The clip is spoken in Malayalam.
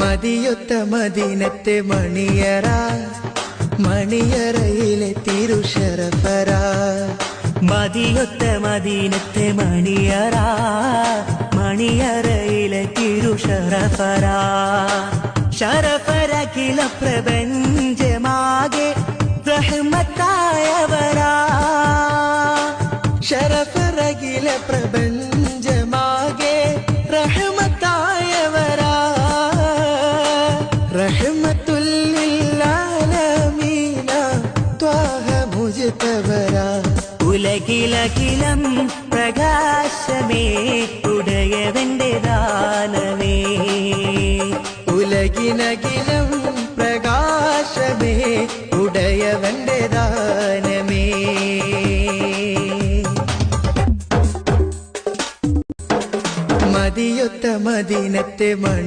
മതിയൊത്ത മദീനത്തെ മണിയറ, മണിയറയിലെ തിരുശറഫര. മതിയൊത്ത മദീനത്തെ മണിയറ, മണിയറയിലെ തിരുശറഫര. ശറഫരഖില പ്രപഞ്ചമാകെ റഹ്മത്തായവരാ. ശറഫരഖില പ്രപഞ്ചമാകെ റഹ്മത്തായവരാ. റഹ്മത്തുൽ ലിൽ ആലമീന ത്വാഹ മുജ്തബരാ. ഉലകിലകിലം പ്രകാശമേ ഉടയവന്റെ ദാനമേ. ഉലകിനകി